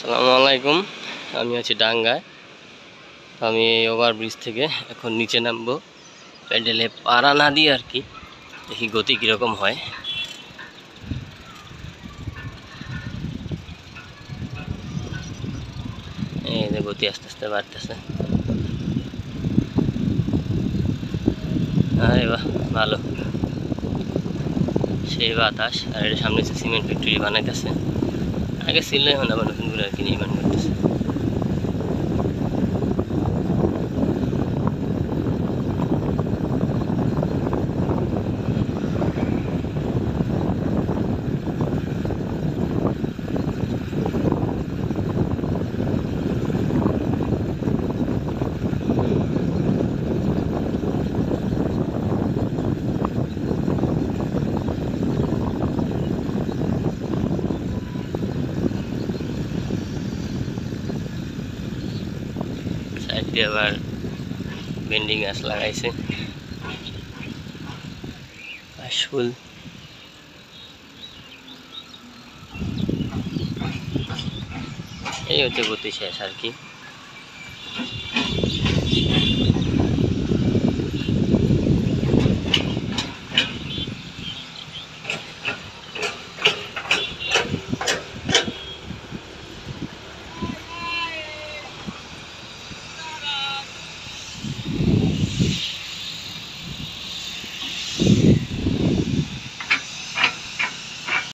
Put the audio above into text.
আসসালামু আলাইকুম। আমি আছি ডাঙ্গায়। আমি এই ওভারব্রিজ থেকে এখন নিচে নামবো প্যাডেলে পাড়া না দিয়ে আর কি, দেখি গতি কীরকম হয়। এই যে গতি আস্তে আস্তে বাড়তেছে। আরে বাহ, ভালো, সেই বাতাস। আর এর সামনে সিমেন্ট ফ্যাক্টরি বানাইতেছে, আগে ছিল, এখন আবার নতুন করে আর কি নির্মাণ করতেছে। সাইড দিয়ে আবার বেন্ডিং গাছ লাগাইছে, কাশফুল। এই হচ্ছে গতি শেষ আর কি।